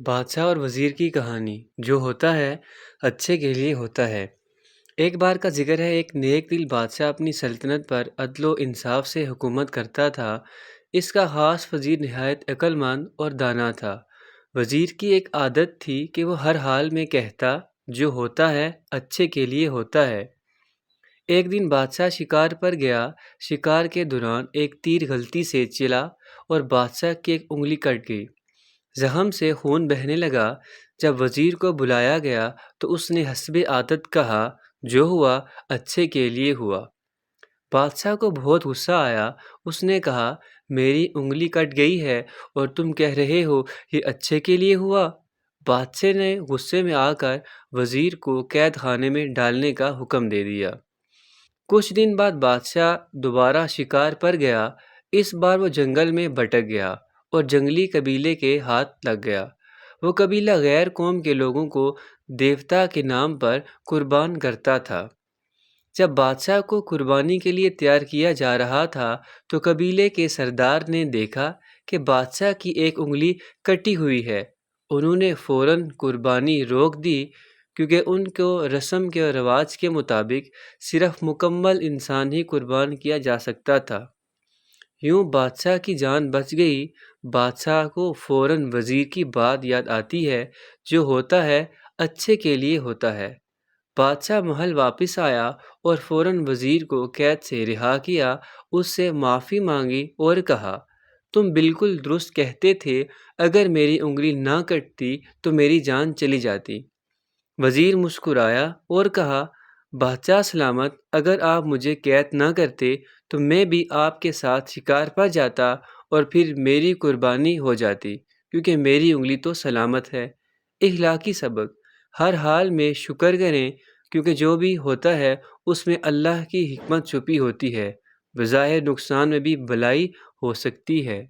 بادشاہ اور وزیر کی کہانی جو ہوتا ہے اچھے کے لیے ہوتا ہے۔ ایک بار کا ذکر ہے، ایک نیک دل بادشاہ اپنی سلطنت پر عدل و انصاف سے حکومت کرتا تھا۔ اس کا خاص وزیر نہایت عقل مند اور دانا تھا۔ وزیر کی ایک عادت تھی کہ وہ ہر حال میں کہتا جو ہوتا ہے اچھے کے لیے ہوتا ہے۔ ایک دن بادشاہ شکار پر گیا۔ شکار کے دوران ایک تیر غلطی سے چلا اور بادشاہ کی ایک انگلی کٹ گئی۔ زخم سے خون بہنے لگا۔ جب وزیر کو بلایا گیا تو اس نے حسب عادت کہا، جو ہوا اچھے کے لیے ہوا۔ بادشاہ کو بہت غصہ آیا۔ اس نے کہا، میری انگلی کٹ گئی ہے اور تم کہہ رہے ہو یہ اچھے کے لیے ہوا۔ بادشاہ نے غصے میں آ کر وزیر کو قید خانے میں ڈالنے کا حکم دے دیا۔ کچھ دن بعد بادشاہ دوبارہ شکار پر گیا۔ اس بار وہ جنگل میں بھٹک گیا اور جنگلی قبیلے کے ہاتھ لگ گیا۔ وہ قبیلہ غیر قوم کے لوگوں کو دیوتا کے نام پر قربان کرتا تھا۔ جب بادشاہ کو قربانی کے لیے تیار کیا جا رہا تھا تو قبیلے کے سردار نے دیکھا کہ بادشاہ کی ایک انگلی کٹی ہوئی ہے۔ انہوں نے فوراً قربانی روک دی، کیونکہ ان کو رسم کے رواج کے مطابق صرف مکمل انسان ہی قربان کیا جا سکتا تھا۔ یوں بادشاہ کی جان بچ گئی۔ بادشاہ کو فوراً وزیر کی بات یاد آتی ہے، جو ہوتا ہے اچھے کے لیے ہوتا ہے۔ بادشاہ محل واپس آیا اور فوراً وزیر کو قید سے رہا کیا۔ اس سے معافی مانگی اور کہا، تم بالکل درست کہتے تھے، اگر میری انگلی نہ کٹتی تو میری جان چلی جاتی۔ وزیر مسکرایا اور کہا، بادشاہ سلامت، اگر آپ مجھے قید نہ کرتے تو میں بھی آپ کے ساتھ شکار پر جاتا اور پھر میری قربانی ہو جاتی، کیونکہ میری انگلی تو سلامت ہے۔ اخلاقی سبق: ہر حال میں شکر کریں، کیونکہ جو بھی ہوتا ہے اس میں اللہ کی حکمت چھپی ہوتی ہے۔ بظاہر نقصان میں بھی بھلائی ہو سکتی ہے۔